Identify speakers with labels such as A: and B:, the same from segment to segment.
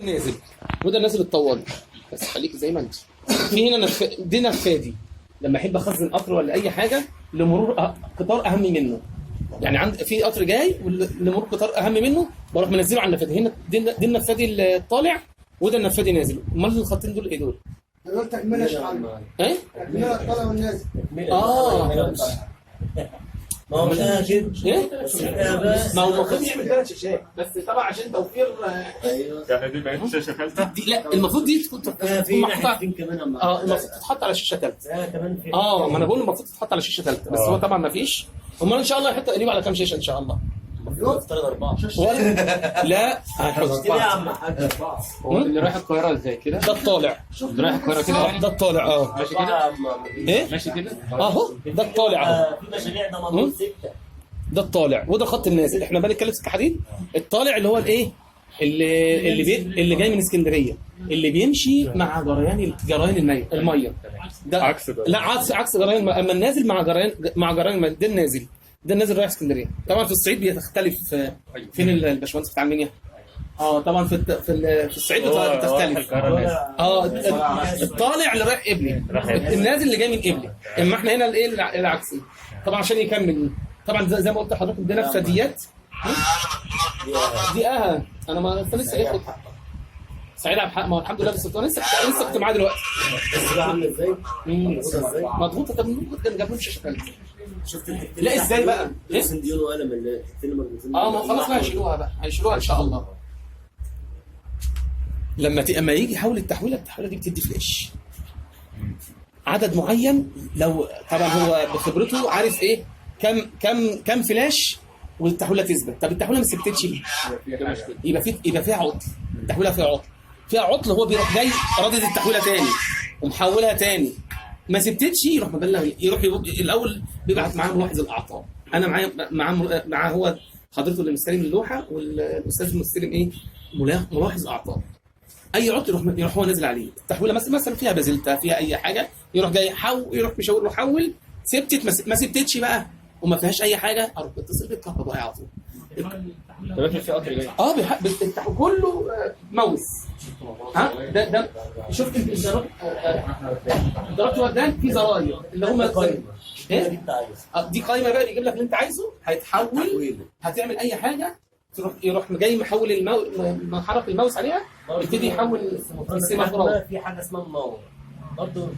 A: نازل وده نازل الطوالي. بس خليك زي ما انت. في هنا دي نفادي لما احب اخزن قطر ولا اي حاجه لمرور قطار اهم منه. يعني عند في قطر جاي لمرور قطار اهم منه بروح منزله على النفادي. هنا دي النفادي الطالع وده النفادي نازل. امال الخطين دول ايه دول؟
B: دول تكمله يا شعب.
A: ايه؟
B: تكمله الطالع والنازل.
C: ما هو كده
A: ايه؟ ما هو المفروض
C: يعمل 3 شاشات
A: بس طبعا عشان توفير.
C: ايوه
D: يعني دي بقت شاشه ثالثه؟
A: دي لا المفروض دي تكون
C: في ناحيتين كمان
A: المفروض تتحط على شاشه ثالثه.
C: كمان في
A: ما انا بقول المفروض تتحط على شاشه ثالثه بس هو طبعا ما فيش. امال ان شاء الله هيحط قريب على كام شاشه ان شاء الله؟
C: افترض 4
A: لا
C: اشتري يا عم حاج
D: هو اللي رايح القاهره ازاي كده؟
A: ده الطالع.
D: اللي رايح القاهره كده يعني؟
A: ده الطالع
D: ماشي كده؟
A: ايه؟
D: ماشي كده؟
A: اهو ده الطالع اهو.
C: في مشاريع ده مضمون 6
A: ده الطالع وده الخط النازل. احنا بنتكلم في الحديد. الطالع اللي هو الايه؟ اللي جاي من اسكندريه اللي بيمشي مع جريان الميه. ده
D: عكس ده.
A: لا عكس جريان. اما النازل مع جريان الميه. ده النازل. ده النازل رايح اسكندريه. طبعا في الصعيد بيختلف. فين الباشمهندس بتاع المنيا؟ طبعا في الصعيد بتختلف. الطالع اللي رايح قبلي. النازل اللي جاي من قبلي. اما احنا هنا الايه العكسي. طبعا عشان يكمل. طبعا زي ما قلت لحضرتك ده نفاديات. دي انا ما لسه ايه سعيد عبد الحق. ما هو الحمد لله لسه كنت معاه دلوقتي.
C: بس عامل ازاي؟
A: مضغوطه. طب كان جاب لهم شاشه ثالثه.
C: شفت
A: لا ازاي بقى؟ ايه؟
C: سنديون وقلم اللي التاني مربوطين
A: ما خلاص بقى هيشيلوها ان شاء الله. لما يجي يحول التحويله دي بتدي فلاش عدد معين. لو طبعا هو بخبرته عارف ايه كم فلاش والتحويله تثبت. طب التحويله ما ثبتتش يبقى فيها عطل. التحويله فيها عطل. هو بيروح جاي رادد التحويله تاني ومحولها تاني. ما ثبتتش يروح مبلغ. يروح الاول بيبعت معاه ملاحظ الاعطال. انا معاه هو حضرته اللي مستلم اللوحه والاستاذ المستلم ايه ملاحظ اعطال. اي عطل يروح هو نازل عليه. التحويله مثلا فيها بازلتا فيها اي حاجه يروح جاي يروح مشاور له حول. ثبتت ما ثبتتش بقى وما فيهاش اي حاجه اروح بتصل بالكهربائي على طول.
D: طب افرض في قطر جاي
A: كله ماوس. ده شفت انت ضربت ودان في زراير اللي هم ايه دي قايمه بقى يجيب لك اللي انت عايزه. هيتحول هتعمل اي حاجه يروح جاي محول محرك الماوس عليها يبتدي يحول السيمافورات.
C: في حاجه اسمها منور برضه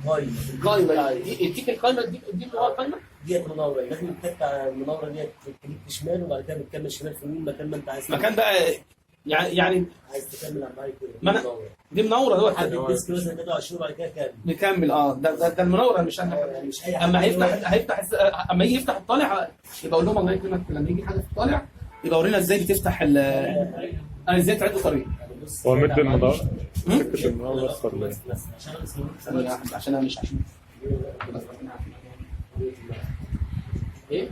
A: قايمه يديك القايمه دي اللي هو القايمه
C: ديت منوره. لازم تفتح المنوره ديت تكليك شمال وبعد كده بتكمل شمال في يمين مكان ما انت عايز.
A: مكان بقى يعني
C: عايز تكمل على المايك
A: دي منوره هو
C: الديسك مثلا كده 20 وبعد كده
A: نكمل. ده المنوره مش انا
C: مش اي حاجه.
A: اما يجي يفتح الطالع يبقى اقول لهم الله يكرمك لما يجي حاجه في الطالع يبقى ورينا ازاي بتفتح ازاي تعد طريق.
D: هو مد المدار سكه المدار اصفر ليه؟
A: عشان انا مش عشان ايه؟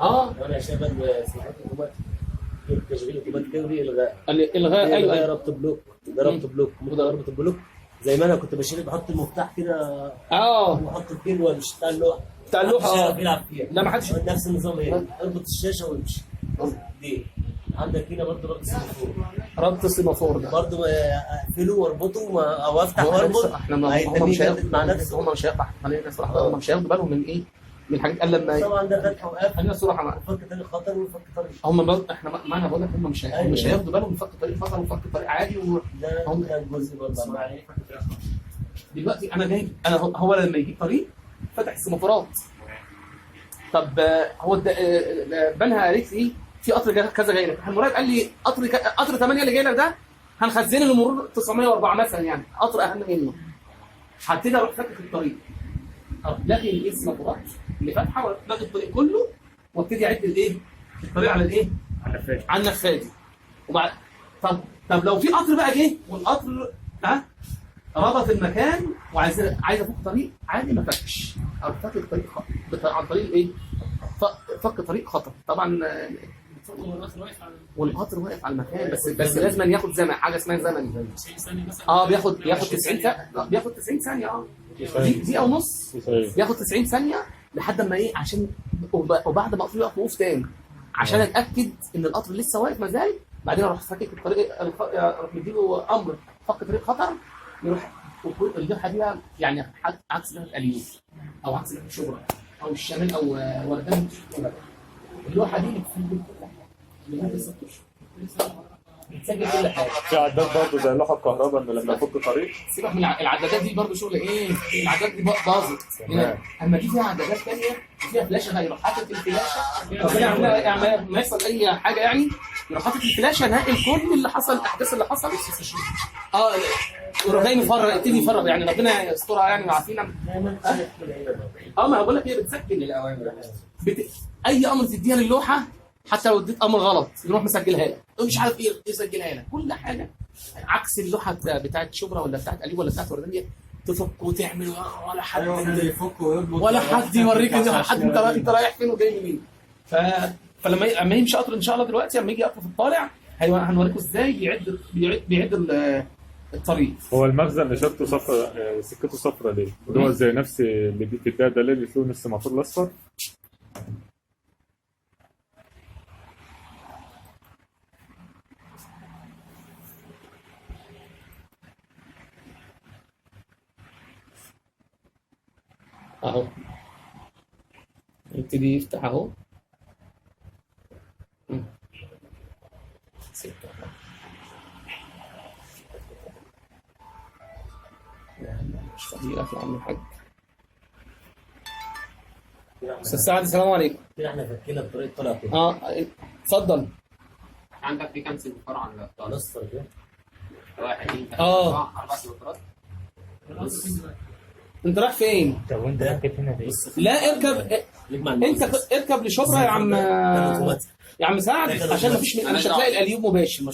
C: انا شغال سماعات اوتوماتيك تشغيل اوتوماتيك
A: الغاء. ايوه
C: ده ربط بلوك. ده ربط بلوك زي ما انا كنت بشيل بحط المفتاح كده وبحط الكيبل مش بتاع اللوحه بيلعب فيها.
A: لا ما حدش
C: نفس النظام. ايه اربط الشاشه وامشي دي. عندك هنا برضه
A: ربط السيمافور ده
C: برضه اقفله واربطه او افتح واربط.
A: هم مش هياخدوا بالهم من ايه؟ من الحاجات. قال لما
C: طبعا ده فتح وقفل.
A: خلينا صراحه
C: فك تاني خطر وفك طريق.
A: احنا ما انا بقول لك هم مش هياخدوا بالهم من فك طريق خطر وفك طريق عادي.
C: ده الجزء برضه
A: دلوقتي انا هو لما يجيب طريق فتح السيمافورات. طب هو بنها قالت لي في قطر كذا جاي لك. المراقب قال لي قطر 8 اللي جاي لك ده هنخزنه لمرور 904 مثلا. يعني قطر اهم منه. هبتدي اروح فاتح الطريق. لغي السيمافورات اللي فاتحه ولغي الطريق كله وابتدي اعد الطريق على الايه؟ على النفادي. وبعد طب لو في قطر بقى جه والقطر ربط المكان وعايز افك طريق عادي ما فكش. او فك الطريق عن طريق الايه؟ فك طريق خطر. طبعا والقطر واقف على المكان بس لازم ياخد زمن. حاجه اسمها زمن. بياخد 90 ثانيه. بياخد 90 ثانيه دقيقه ونص. بياخد 90 ثانيه لحد ما عشان وبعد ما اقفل يقف تاني عشان اتاكد ان القطر لسه واقف ما زال بعدين اروح فاكك الطريق، اروح مديله امر فك طريق خطر، يروح اللوحه دي يعني عكس لوحه اليوم او عكس لوحه شبرا او الشمال او وردان. اللوحه دي بتسجل كل حاجه لمده 6 اشهر، بتسجل كل حاجه.
D: في عداد برضه زي لوحه الكهرباء ان لما يفك طريق.
A: سيبك من العدادات دي برضه شغل ايه؟ العدادات دي باظت. اما دي فيها عدادات ثانيه وفيها فلاشه، يروح حاطط الفلاشه ربنا يعني ما يحصل اي حاجه يعني، يروح حاطط الفلاشه ناقل كل اللي حصل، الاحداث اللي حصلت. ويروح جاي مفرغ، يبتدي يفرغ يعني ربنا يسترها يعني ويعافينا. ما انا بقول لك هي بتسجل الاوامر. اي امر تديها للوحه حتى لو اديت امر غلط يروح مسجلها لك، مش عارف ايه يسجلها لك كل حاجه. عكس اللوحه بتاعت شبرا ولا بتاعت اليوب ولا بتاعت وردان، تفك وتعمل ولا حد
B: يفك ويربط
A: ولا حد يوريك ان حد انت رايح فين وجاي منين. فلما يمشي قطر ان شاء الله دلوقتي، لما يجي قطر في الطالع هنوريكم ازاي بيعد الطريق.
D: هو المخزن اللي شرطه صفرا، سكته صفرا ليه؟ اللي هو زي نفس اللي بتديها دليل اللي فيه نص الموتور الاصفر.
A: اهو يبتدي يفتح اهو. 6 مش فضيلك يا عم الحاج. استاذ سعد السلام عليكم.
C: كده احنا فكينا الطريق طلع كده.
A: اتفضل.
E: عندك في كام سنة فرع على
C: الاصفر ده
E: 1 2 3
A: آه.
E: 4 سنوات.
A: انت رايح فين؟
C: طب وانت راكب هنا ليه؟
A: لا اركب انت اركب لشبرا يا عم سعد، عشان مش هتلاقي الاليوب مباشر.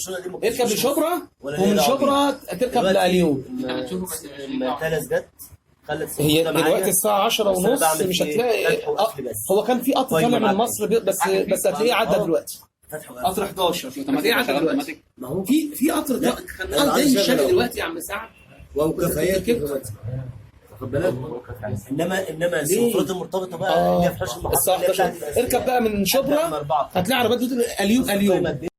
A: اركب لشبرا ومن شبرا تركب للاليوب.
C: تلس جت خلت
A: هي دلوقتي الساعه 10:30 مش هتلاقي. هو كان في قطر طالع من مصر بس هتلاقيه عدى دلوقتي قطر 11. طب هتلاقيه عدى دلوقتي. ما هو في قطر جاي من الشرق دلوقتي يا عم سعد
B: وكفايات
C: واخد بالك. انما السفرات المرتبطه بقى اللي هي في حوش المحطه
A: الساعه 11 اركب بقى من شبرا هتلاقي عربيات اليوب